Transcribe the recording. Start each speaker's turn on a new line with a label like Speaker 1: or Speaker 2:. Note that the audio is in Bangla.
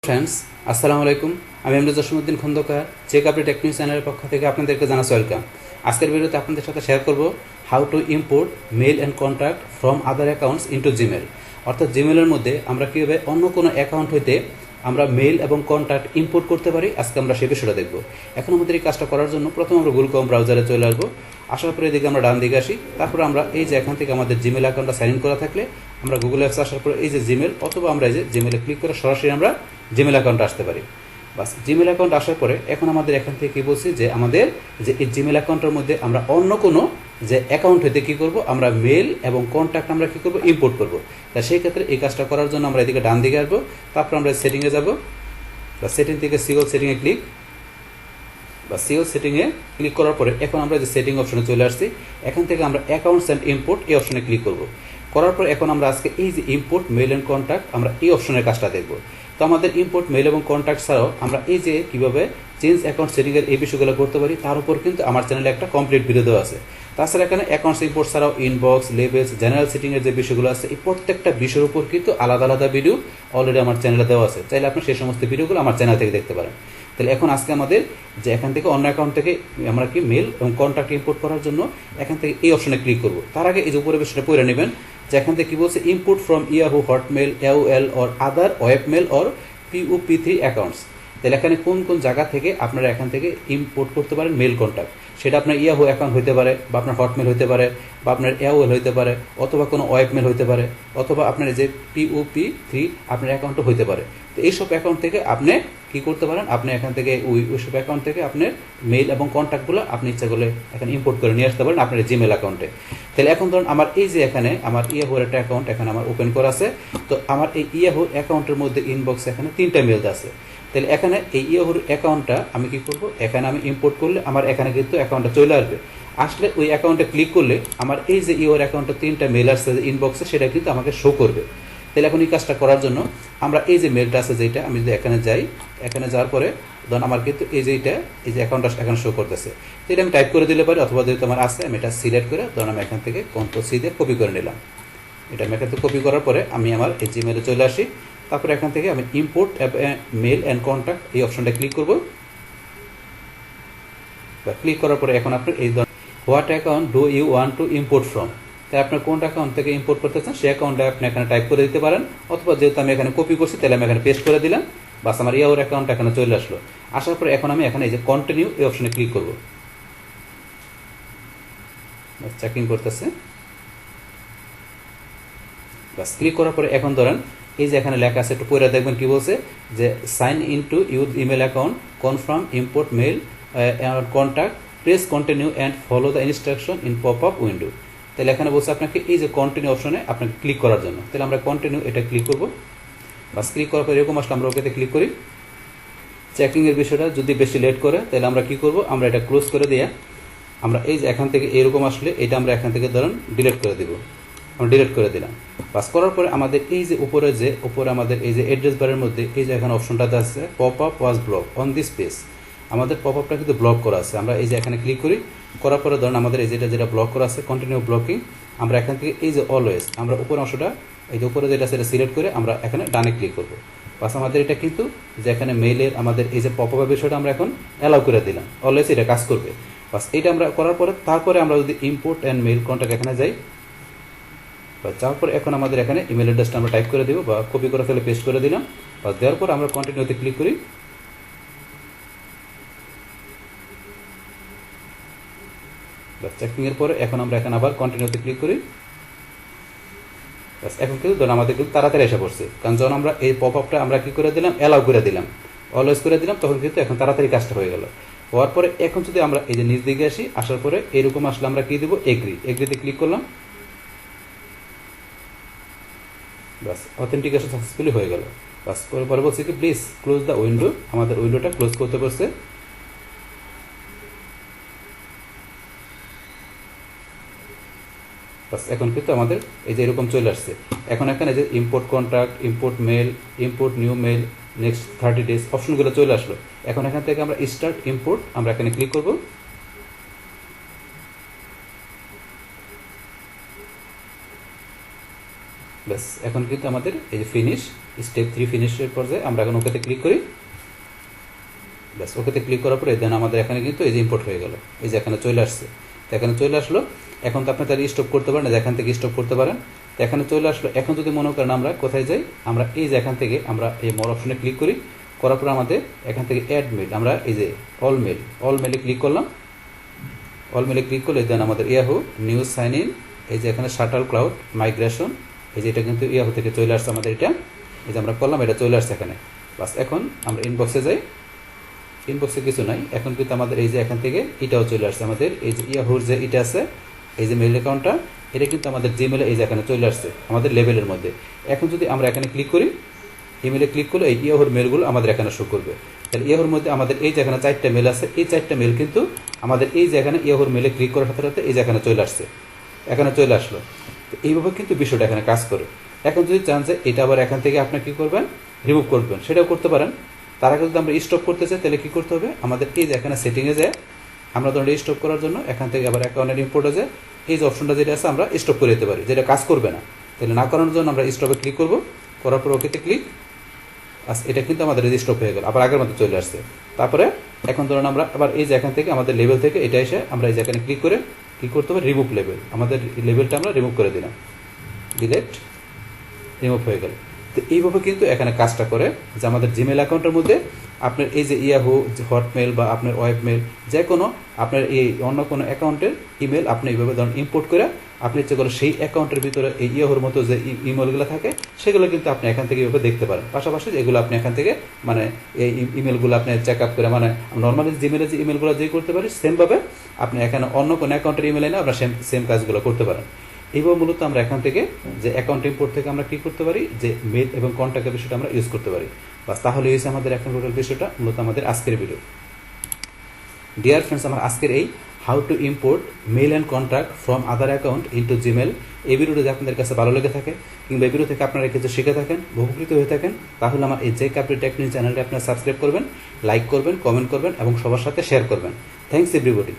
Speaker 1: ফ্রেন্ডস, আসসালামু আলাইকুম। আমি MD Jasimuddin Khandakar check update tech news চ্যানেলের পক্ষ থেকে আপনাদেরকে জানাচ্ছি ওয়েলকাম। আজকের ভিডিওতে আপনাদের সাথে শেয়ার করব how to import male and contact from other accounts into Gmail. অর্থাৎ জিমেলের মধ্যে আমরা কীভাবে অন্য কোনো অ্যাকাউন্ট হইতে আমরা মেল এবং কন্ট্যাক্ট ইম্পোর্ট করতে পারি, আজকে আমরা সেই বিষয়টা দেখব। এখন আমাদের এই কাজটা করার জন্য প্রথমে আমরা গুগল ক্রোম ব্রাউজারে চলে আসবো। আসার পরে এদিকে আমরা ডান দিকে আসি, তারপর আমরা এই যে এখান থেকে আমাদের জিমেল অ্যাকাউন্টটা সাইন ইন করা থাকলে আমরা গুগল অ্যাপসে আসার পরে এই যে জিমেল, অথবা আমরা এই যে জিমেলে ক্লিক করে সরাসরি আমরা জিমেল অ্যাকাউন্টে আসতে পারি। বাস, জিমেল অ্যাকাউন্ট আসার পরে এখন আমাদের এখান থেকে কী বলছি যে আমাদের যে এই জিমেল অ্যাকাউন্টের মধ্যে আমরা অন্য কোনো যে অ্যাকাউন্ট হইতে কী করব, আমরা মেল এবং কন্ট্যাক্ট আমরা কী করব, ইম্পোর্ট করব। তা সেই ক্ষেত্রে এই কাজটা করার জন্য আমরা এদিকে ডান দিকে আসবো, তারপর আমরা সেটিংয়ে যাব। বা সেটিং থেকে সিওল সেটিংয়ে ক্লিক, বা সিওল সেটিংয়ে ক্লিক করার পরে এখন আমরা যে সেটিং অপশনে চলে আসছি, এখান থেকে আমরা অ্যাকাউন্টস অ্যান্ড ইম্পোর্ট এই অপশনে ক্লিক করব। করার পর এখন আমরা আজকে এই যে ইম্পোর্ট মেল অ্যান্ড কন্ট্যাক্ট আমরা এই অপশনের কাজটা দেখব। তো আমাদের ইম্পোর্ট মেল এবং কন্ট্যাক্ট ছাড়াও আমরা এই যে কীভাবে চেঞ্জ অ্যাকাউন্ট সেটিংয়ের এই বিষয়গুলো করতে পারি তার উপর কিন্তু আমার চ্যানেলে একটা কমপ্লিট ভিডিও দেওয়া আছে। তাছাড়া এখানে অ্যাকাউন্টস ইম্পোর্ট ছাড়াও ইনবক্স, লেবেলস, জেনারেল সেটিংয়ের যে বিষয়গুলো আছে, এই প্রত্যেকটা বিষয়ের উপর কিন্তু আলাদা আলাদা ভিডিও অলরেডি আমার চ্যানেলে দেওয়া আছে। চাইলে আপনি সেই সমস্ত ভিডিওগুলো আমার চ্যানেল থেকে দেখতে পারেন। তাহলে এখন আজকে আমাদের যে এখান থেকে অন্য অ্যাকাউন্ট থেকে আমরা কি মেল এবং কন্ট্যাক্ট ইম্পোর্ট করার জন্য এখান থেকে এই অপশনে ক্লিক করব। তার আগে এই যে উপরে বিষয়টা পড়ে নেবেন যে এখান থেকে কী বলছে, import from Yahoo, Hotmail, AOL or other webmail or POP3 accounts. তাহলে এখানে কোন কোন জায়গা থেকে আপনারা এখান থেকে ইম্পোর্ট করতে পারেন মেল কন্ট্যাক্ট। সেটা আপনার ইয়াহু অ্যাকাউন্ট হতে পারে, বা আপনার হটমেল হতে পারে, বা আপনার AOL হতে পারে, অথবা কোনো ওয়েবমেল হতে পারে, অথবা আপনার যে POP3 আপনার অ্যাকাউন্টও হতে পারে। তো এইসব অ্যাকাউন্ট থেকে আপনি কী করতে পারেন, আপনি এখান থেকে ওইসব অ্যাকাউন্ট থেকে আপনার মেল এবং কন্ট্যাক্টগুলো আপনি ইচ্ছা করলে এখানে ইম্পোর্ট করে নিয়ে আসতে পারেন আপনার জিমেল অ্যাকাউন্টে। তাহলে এখন ধরুন আমার এই যে এখানে আমার ইয়াহুর একটা অ্যাকাউন্ট এখানে আমার ওপেন করা আছে। তো আমার এই ইয়াহু অ্যাকাউন্টের মধ্যে ইনবক্সে এখানে 3টা মেল আছে। তাহলে এখানে এই ইয়াহুর অ্যাকাউন্টটা আমি কি করব, এখানে আমি ইম্পোর্ট করলে আমার এখানে কিন্তু অ্যাকাউন্টটা চলে আসবে। আসলে ওই অ্যাকাউন্টে ক্লিক করলে আমার এই যে ইয়াহুর অ্যাকাউন্টে 3টা মেল আসছে ইনবক্সে, সেটা কিন্তু আমাকে শো করবে। তাহলে এখন এই কাজটা করার জন্য আমরা এই যে মেলটা আছে যেটা, আমি যদি এখানে যাই, এখানে যাওয়ার পরে ধরুন আমার কিন্তু এই যে এই যে অ্যাকাউন্টটা এখানে শো করতেছে। তো এটা আমি টাইপ করে দিলে পারি, অথবা যেহেতু আমার আছে আমি এটা সিলেক্ট করে ধরুন আমি এখান থেকে Ctrl+C দিয়ে কপি করে নিলাম। এটা আমি এখান থেকে কপি করার পরে আমি আমার এই জিমেলে চলে আসি। তারপরে এখান থেকে আমি ইম্পোর্ট মেল অ্যান্ড কন্ট্যাক্ট এই অপশনটা ক্লিক করব। ক্লিক করার পরে এখন আপনি এই what account do you want to import from, তাই আপনার কোন অ্যাকাউন্ট থেকে ইম্পোর্ট করতে চান সেই অ্যাকাউন্টটা আপনি এখানে টাইপ করে দিতে পারেন, অথবা যেহেতু আমি এখানে কপি করছি তাহলে আমি এখানে পেস্ট করে দিলাম। বাস, আমার ইয়াহুর অ্যাকাউন্ট এখানে চলে আসলো। আসার পরে এখন আমি এখানে এই যে কন্টিনিউ এই অপশনে ক্লিক করব। চেকিং করতেছে। বাস, ক্লিক করার পরে এখন ধরেন এই যে এখানে লেখা আছে, একটু পড়ে দেখবেন কি বলছে, যে sign in to your email account, confirm import mail contact, press continue and follow the instruction in pop up window. তাহলে এখানে বলছে আপনাকে এই যে কন্টিনিউ অপশনে আপনাকে ক্লিক করার জন্য। তাহলে আমরা কন্টিনিউ এটা ক্লিক করব। বাস, ক্লিক করার পর এরকম আসলে আমরা ওকেতে ক্লিক করি। চেকিংয়ের বিষয়টা যদি বেশি লেট করে তাহলে আমরা কি করব, আমরা এটা ক্লোজ করে দিয়ে আমরা এই যে এখান থেকে এরকম আসলে এটা আমরা এখান থেকে ধরুন ডিলিট করে দিব। আমরা ডিলিট করে দিলাম। বাস, করার পরে আমাদের এই যে উপরে আমাদের এই যে অ্যাড্রেস বারের মধ্যে এই যে এখানে অপশনটাতে আছে pop up was block on this page, আমাদের পপ আপটা কিন্তু ব্লক করা আছে। আমরা এই যে এখানে ক্লিক করি, করার পরে ধরুন আমাদের এই যেটা ব্লক করা আছে কন্টিনিউ ব্লকিং, আমরা এখান থেকে এই যে অলওয়েজ আমরা উপর অংশটা এই যে উপরে যেটা সেটা সিলেক্ট করে আমরা এখানে ডানে ক্লিক করবো। বাস, আমাদের এটা কিন্তু যে এখানে মেইলের আমাদের এই যে পপ আপের বিষয়টা আমরা এখন অ্যালাউ করে দিলাম, অলওয়েজ এটা কাজ করবে। বাস, এটা আমরা করার পরে তারপরে আমরা যদি ইম্পোর্ট অ্যান্ড মেইল কন্ট্যাক্ট এখানে যাই, যাওয়ার পর এখন আমাদের এখানে ইমেল অ্যাড্রেসটা আমরা টাইপ করে দিব, বা কপি করে ফেলে পেস্ট করে দিলাম। বা দেওয়ার পর আমরা কন্টিনিউতে ক্লিক করি। চেকিংয়ের পরে এখন আমরা এখানে আবার কন্টিনিউতে ক্লিক করি। এখন কিন্তু ধরুন আমাদের কিন্তু তাড়াতাড়ি এসে পড়ছে, কারণ যখন আমরা এই পপ আপটা আমরা কি করে দিলাম, অ্যালাউ করে দিলাম, অলওয়েজ করে দিলাম, তখন কিন্তু এখন তাড়াতাড়ি কাজটা হয়ে গেল। হওয়ার পরে এখন যদি আমরা এই যে নিচ দিকে আসি, আসার পরে এরকম আসলে আমরা কি দেবো, এগ্রিতে ক্লিক করলাম। বাস, অথেন্টিকেশন সাকসেসফুলি হয়ে গেল। বাস, পরে বলছি কি প্লিজ ক্লোজ দ্য উইন্ডো, আমাদের উইন্ডোটা ক্লোজ করতে পারছে। বাস, এখন কিন্তু আমাদের এই যে এরকম চলে আসছে। এখন এখানে যে import contact, import mail, import new mail, next 30 days অপশনগুলো চলে আসলো। এখন এখান থেকে আমরা স্টার্ট ইম্পোর্ট আমরা এখানে ক্লিক করব। ব্যাস এখন কিন্তু আমাদের এই যে ফিনিশ স্টেপ 3 ফিনিশের পর্যায়ে আমরা এখন ওকেতে ক্লিক করি। ব্যাস ওকেতে ক্লিক করার পরে দেন আমাদের এখানে কিন্তু এই যে ইম্পোর্ট হয়ে গেল, এই যে এখানে চলে আসছে। তো এখানে চলে আসলো। এখন তো আপনি তাহলে স্টপ করতে পারেন, এখান থেকে স্টপ করতে পারেন। তো এখানে চলে আসলো। এখন যদি মনে করেন আমরা কোথায় যাই, আমরা এই যে এখান থেকে আমরা এই মোর অপশনে ক্লিক করি, করার পর আমাদের এখান থেকে অ্যাড মেল, আমরা এই যে অল মেলে ক্লিক করলাম। অল মেলে ক্লিক করলে দেন আমাদের ইয়াহু নিউজ সাইন ইন, এই যে এখানে শাটল ক্লাউড মাইগ্রেশন, এই যে এটা কিন্তু ইয়াহু থেকে চলে আসছে আমাদের, এটা এই যে আমরা করলাম, এটা চলে আসছে এখানে। বাস এখন আমরা ইনবক্সে যাই। ইনবক্সে কিছু নাই, এখন কিন্তু আমাদের এই যে এখান থেকে এটাও চলে আসছে আমাদের, এই যে ইয়াহুর যে এটা আছে, এই যে মেল অ্যাকাউন্টটা, এটা কিন্তু আমাদের জিমেলে এই যে এখানে চলে আসছে আমাদের লেভেলের মধ্যে। এখন যদি আমরা এখানে ক্লিক করি, ইমেলে ক্লিক করলে এই ইয়াহুর মেলগুলো আমাদের এখানে শো করবে। তাহলে ইয়াহুর মধ্যে আমাদের এই যে এখানে 4টা মেল আছে, এই 4টা মেল কিন্তু আমাদের এই যে এখানে ইয়াহুর মেলে ক্লিক করার সাথে সাথে এই যে এখানে চলে আসছে, এখানে চলে আসলো। তো এইভাবে কিন্তু বিষয়টা এখানে কাজ করে। এখন যদি চান যে এটা আবার এখান থেকে আপনি কী করবেন, রিমুভ করবেন, সেটাও করতে পারেন। তার আগে যদি আমরা স্টপ করতে চাই তাহলে কী করতে হবে, আমাদের এই যে এখানে সেটিংয়ে যায়, আমরা ধরুন স্টপ করার জন্য এখান থেকে আবার অ্যাকাউন্টের ইম্পোর্টে যায়, এই যে অপশনটা যেটা আছে আমরা স্টপ করে দিতে পারি, যেটা কাজ করবে না। তাহলে না করানোর জন্য আমরা স্টপে ক্লিক করব, করার পর ওকেতে ক্লিক। এটা কিন্তু আমাদের স্টপ হয়ে গেল, আবার আগের মতো চলে আসছে। তারপরে এখন ধরুন আমরা আবার এই যে এখান থেকে আমাদের লেভেল থেকে এটা এসে আমরা এই যে এখানে ক্লিক করে কী করতে হবে, রিমুভ লেভেল, আমাদের লেভেলটা আমরা রিমুভ করে দিলাম, ডিলেট, রিমুভ হয়ে গেল। তো এইভাবে কিন্তু এখানে কাজটা করে যে আমাদের জিমেল অ্যাকাউন্টের মধ্যে আপনার এই যে ইয়াহু, হটমেল বা আপনার ওয়েবমেল, যে কোনো আপনার এই অন্য কোনো অ্যাকাউন্টের ইমেল আপনি এইভাবে ধরুন ইম্পোর্ট করে আপনি ইচ্ছে করে সেই অ্যাকাউন্টের ভিতরে এই ইয়াহুর মতো যে ইমেলগুলো থাকে সেগুলো কিন্তু আপনি এখান থেকে এইভাবে দেখতে পারেন। পাশাপাশি এগুলো আপনি এখান থেকে মানে এই ইমেলগুলো আপনি চেক আপ করে, মানে নর্মালি জিমেলে যে ইমেলগুলো যে করতে পারি সেমভাবে আপনি এখানে অন্য কোনো অ্যাকাউন্টের ইমেল এনে আপনার সেম কাজগুলো করতে পারেন। এইভাবে মূলত আমরা এখান থেকে যে অ্যাকাউন্ট ইম্পোর্ট থেকে আমরা কী করতে পারি, যে মেল এবং কন্ট্যাক্টের বিষয়টা আমরা ইউজ করতে পারি। বাস তাহলে হয়েছে আমাদের এখন টোটাল বিষয়টা মূলত আমাদের আজকের ভিডিও। ডিয়ার ফ্রেন্ডস, আমার আজকের এই how to import male and contact from other account into Gmail, এই ভিডিওটা যদি আপনাদের কাছে ভালো লেগে থাকে কিংবা এই ভিডিও থেকে আপনারা কিছু শিখে থাকেন, উপকৃত হয়ে থাকেন, তাহলে আমার এই যে কাপড়ি টেকনিক চ্যানেলটি আপনারা সাবস্ক্রাইব করবেন, লাইক করবেন, কমেন্ট করবেন এবং সবার সাথে শেয়ার করবেন। Thanks everybody.